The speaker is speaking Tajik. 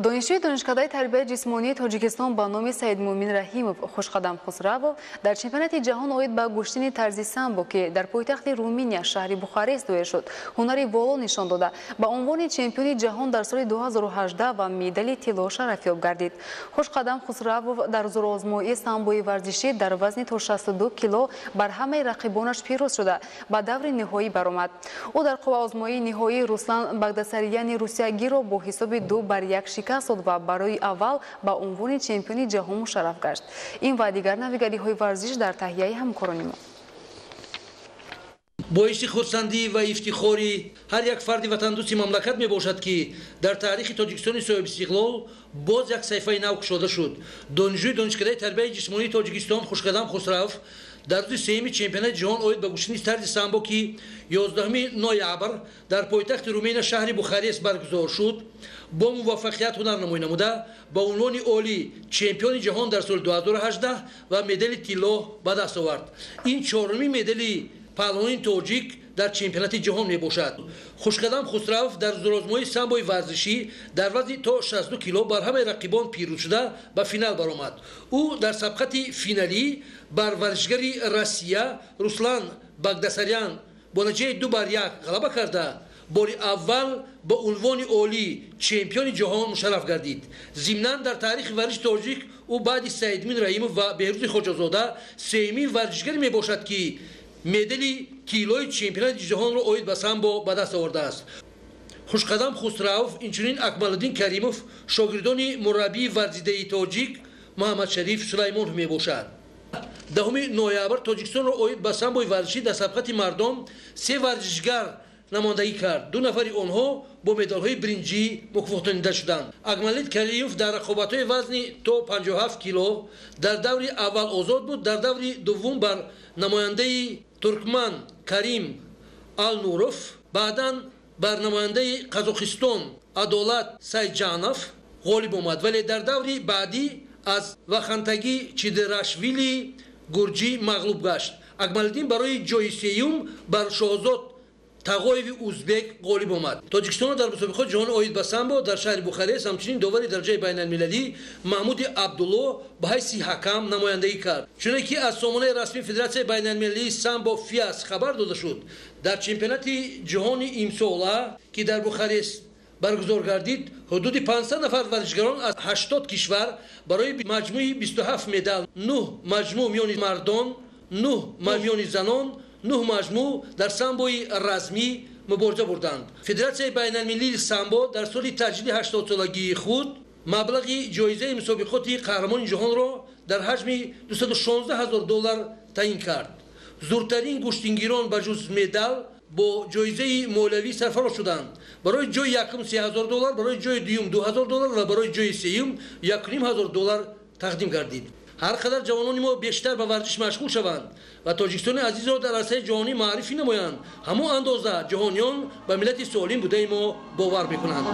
دانشجوی دانشکده تربیت جسمانی تاجیکستان با نام سید مومن رحیموف خوشقدم خسرو در چمپیونات جهان اومد به گشتن طرز سامبو که در پایتخت رومانیا شهر بخارست دوره شد هنری والا نشان داده به عنوان چمپیون جهان در سال 2018 و مدال طلا شرف یاب گردید. خوشقدم خسرو در زورآزمایی سامبوی ورزشی در وزن تا 62 کیلو بر همه رقیبانش پیروز شده به دور نهایی برآمد. او در قوه آزمایی نهایی روسلان بغداساریان روسیایی را با حساب 2-1 شکست داد و برای اول به عنوان چمپیون جهان مشرف گشت. این و دیگر نویگری‌های ورزش در تهیه همکاران ما. боиси хурсандӣ ва ифтихори ҳар як фарди ватандӯси мамлакат мебошад ки дар таърихи тоҷикистони соҳибистиқлол боз як саҳифаи нав кушода шуд. донишҷӯи донишкадаи тарбияи ҷисмонии тоҷикистон хушқадам хусрав дар рӯзи сеюми чемпионати ҷаҳон оид ба гӯштани тарзи самбо ки 11 ноябр дар пойтахти румения шаҳри бухарест баргузор шуд бо муваффақият ҳунар намоӣ намуда ба унвони олӣ чемпиони ҷаҳон дар соли 2018 ва медали тилло ба даст овард. ин чорумин медали паҳлавони тоҷик дар чемпионати ҷаҳон мебошад. хушқадам хусрав дар зӯрозмои самбои варзишӣ дар вазни то 62 кило бар ҳамаи рақибон пирӯз шуда ба финал баромад. ӯ дар сабқати финалӣ бар варзишгари Россия Руслан Багдасарян бо натиҷаи 2-1 ғалаба карда бори аввал ба унвони олӣ чемпиони ҷаҳон мушарраф гардид. зимнан дар таърихи варзиши тоҷик ӯ баъди Саидмин Раимов ва Беҳрӯзи Хоҷазода сеюмин варзишгаре мебошад ки медали килои чемпионати ҷаҳонро оид ба самбо ба даст овардааст. хушқадам хусрав инчунин Акмалуддин Каримов шогирдони мураббии варзидаи тоҷик Муҳаммадшариф Сулаймонов мебошад. 10 ноябр тоҷикистонро оид ба самбои варзишӣ дар сабқати мардон 3 варзишгар намондагӣ кард. 2 нафари онҳо бо медалҳои бринҷӣ мукофотонида шуданд. Акмалуддин Каримов дар рақобатҳои вазни то 57 кило дар даври аввал озод буд. дар даври дуввум бар намояндаи Туркман Карим Алнуров, баъдан бар намояндаи Қазоқистон Адолат Сайҷанов ғолиб омад, вале дар даври баъдӣ аз Вахантаги Чидерашвили Гурҷӣ мағлуб гашт. Акмалуддин барои ҷои сеюм бар Шоҳзод Тағоеви Узбек ғолиб омад. Тоҷикистон дар мусобиқаҳои ҷаҳони оид ба самбо дар шаҳри Бухарест ҳамчунин довари дараҷаи байналмилалӣ Маҳмуди Абдулло ба ҳайси ҳакам намояндагӣ кард. чуне ки аз сомонаи расмии Федератсияи байналмилалии самбо ФИАС хабар дода шуд, дар чемпионати ҷаҳони имсола ки дар Бухарест баргузор гардид ҳудуди 500 нафар варзишгарон аз 80 кишвар барои маҷмӯи 27 медал 9 маҷмӯъ миёни мардон 9 миёни занон 9 маҷмӯъ дар самбои размӣ мубориза бурданд. Федератсияи байналмилалии самбо дар соли таҷдиди 80-солагии худ маблағи ҷоизаи мусобиқоти қаҳрамони ҷаҳонро дар ҳаҷми $216,000 таъин кард. зуртарин гӯштингирон ба ҷуз медал бо ҷоизаи молиявӣ сарфароз шуданд. барои ҷои якум $3000, барои ҷои дуюм $2000 ва барои ҷои сеюм $1500 тақдим гардид. ҳар қадар ҷавонони мо бештар ба варзиш машғул шаванд ва тоҷикистони азизро дар арсаи ҷаҳонӣ маърифӣ намоянд, ҳамон андоза ҷаҳониён ба миллати солим будаи мо бовар мекунанд.